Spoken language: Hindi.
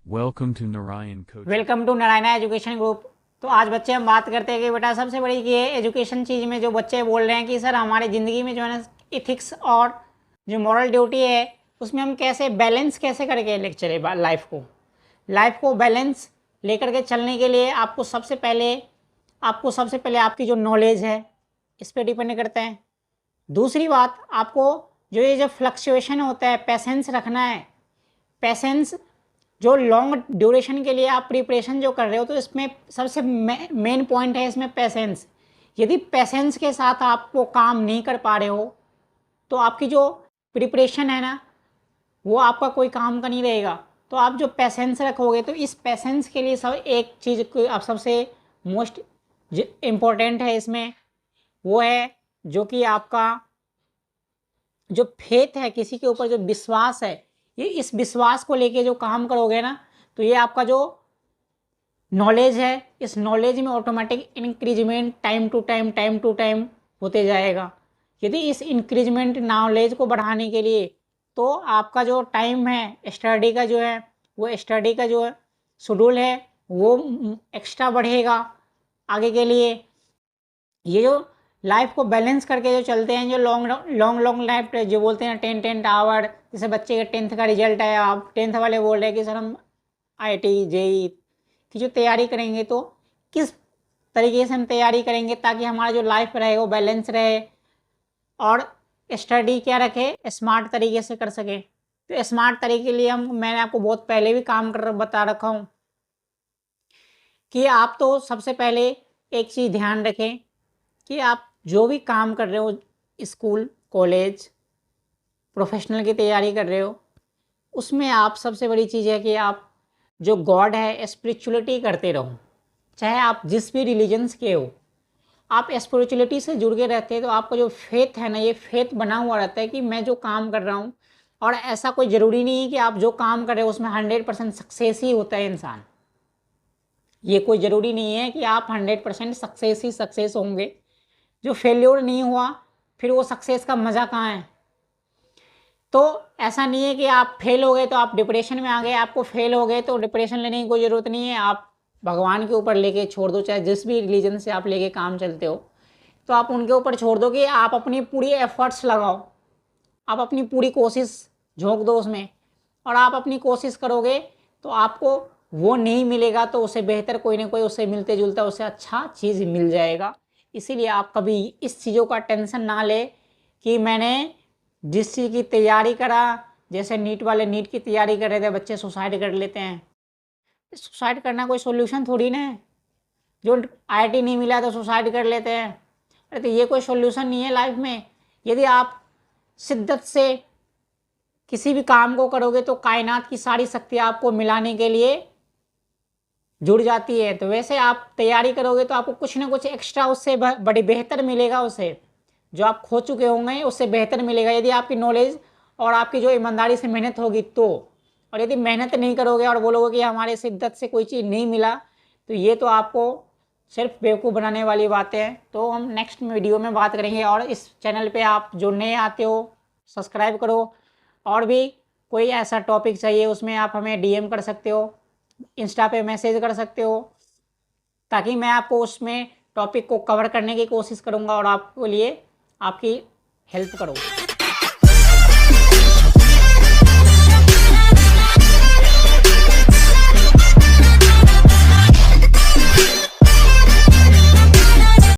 Welcome to Narayan Coaching. Welcome to Narayana education group. तो आज बच्चे हम बात करते हैं कि बेटा सबसे बड़ी ये एजुकेशन चीज़ में जो बच्चे बोल रहे हैं कि सर हमारी ज़िंदगी में जो है ना इथिक्स और जो मॉरल ड्यूटी है उसमें हम कैसे बैलेंस कैसे करके लेकर चले लाइफ को बैलेंस लेकर के चलने के लिए आपको सबसे पहले आपकी जो नॉलेज है इस पर डिपेंड करता है। दूसरी बात, आपको जो फ्लक्चुएशन होता है पेशेंस रखना है। पेशेंस जो लॉन्ग ड्यूरेशन के लिए आप प्रिपरेशन जो कर रहे हो तो इसमें सबसे मेन पॉइंट है इसमें पेशेंस। यदि पेशेंस के साथ आपको काम नहीं कर पा रहे हो तो आपकी जो प्रिपरेशन है ना वो आपका कोई काम का नहीं रहेगा। तो आप जो पेशेंस रखोगे तो इस पेशेंस के लिए सब एक चीज़ आप सबसे मोस्ट इम्पोर्टेंट है इसमें वो है जो कि आपका जो फेथ है, किसी के ऊपर जो विश्वास है, ये इस विश्वास को लेके जो काम करोगे ना तो ये आपका जो नॉलेज है इस नॉलेज में automatic increment time to time होते जाएगा। यदि इस इंक्रीजमेंट नॉलेज को बढ़ाने के लिए तो आपका जो टाइम है स्टडी का जो है वो स्टडी का जो शेड्यूल है वो एक्स्ट्रा बढ़ेगा आगे के लिए। ये जो लाइफ को बैलेंस करके जो चलते हैं जो लॉन्ग लाइफ जो बोलते हैं 10 आवर, जैसे बच्चे का 10th का रिजल्ट है, आप 10th वाले बोल रहे हैं कि सर हम IIT JEE की जो तैयारी करेंगे तो किस तरीके से हम तैयारी करेंगे ताकि हमारा जो लाइफ रहे वो बैलेंस रहे और स्टडी क्या रखे स्मार्ट तरीके से कर सके। तो स्मार्ट तरीके के लिए मैंने आपको बहुत पहले भी काम कर बता रखा हूँ कि आप तो सबसे पहले एक चीज़ ध्यान रखें कि आप जो भी काम कर रहे हो स्कूल कॉलेज प्रोफेशनल की तैयारी कर रहे हो उसमें आप सबसे बड़ी चीज़ है कि आप जो गॉड है स्पिरिचुअलिटी करते रहो। चाहे आप जिस भी रिलीजन्स के हो आप स्पिरिचुअलिटी से जुड़ के रहते हैं तो आपका जो फेथ है ना ये फेथ बना हुआ रहता है कि मैं जो काम कर रहा हूँ। और ऐसा कोई ज़रूरी नहीं है कि आप जो काम कर रहे हो उसमें 100% सक्सेस ही होता है इंसान। ये कोई ज़रूरी नहीं है कि आप 100% सक्सेस होंगे। जो फेल्योर नहीं हुआ फिर वो सक्सेस का मज़ा कहाँ है। तो ऐसा नहीं है कि आप फेल हो गए तो आप डिप्रेशन में आ गए, आपको फेल हो गए तो डिप्रेशन लेने की कोई ज़रूरत नहीं है। आप भगवान के ऊपर लेके छोड़ दो, चाहे जिस भी रिलीजन से आप लेके काम चलते हो तो आप उनके ऊपर छोड़ दो कि आप अपनी पूरी एफर्ट्स लगाओ, आप अपनी पूरी कोशिश झोंक दो उसमें और आप अपनी कोशिश करोगे तो आपको वो नहीं मिलेगा तो उससे बेहतर कोई ना कोई उससे मिलते जुलता उससे अच्छा चीज़ मिल जाएगा। इसीलिए आप कभी इस चीज़ों का टेंशन ना ले कि मैंने जिस चीज़ की तैयारी करा, जैसे नीट वाले नीट की तैयारी कर रहे थे बच्चे सुसाइड कर लेते हैं। सुसाइड करना कोई सोल्यूशन थोड़ी ना है। जो IIT नहीं मिला तो सुसाइड कर लेते हैं। अरे तो ये कोई सोल्यूशन नहीं है लाइफ में। यदि आप शिद्दत से किसी भी काम को करोगे तो कायनात की सारी शक्तियाँ आपको मिलाने के लिए जुड़ जाती है। तो वैसे आप तैयारी करोगे तो आपको कुछ ना कुछ एक्स्ट्रा उससे बड़े बेहतर मिलेगा, उससे जो आप खो चुके होंगे उससे बेहतर मिलेगा यदि आपकी नॉलेज और आपकी जो ईमानदारी से मेहनत होगी तो। और यदि मेहनत नहीं करोगे और बोलोगे कि हमारे शिद्दत से कोई चीज़ नहीं मिला तो ये तो आपको सिर्फ बेवकूफ़ बनाने वाली बातें हैं। तो हम नेक्स्ट वीडियो में बात करेंगे। और इस चैनल पे आप जो नए आते हो सब्सक्राइब करो। और भी कोई ऐसा टॉपिक चाहिए उसमें आप हमें DM कर सकते हो, इंस्टा पे मैसेज कर सकते हो ताकि मैं आपको उसमें टॉपिक को कवर करने की कोशिश करूँगा और आपके लिए आपकी हेल्प करूँ।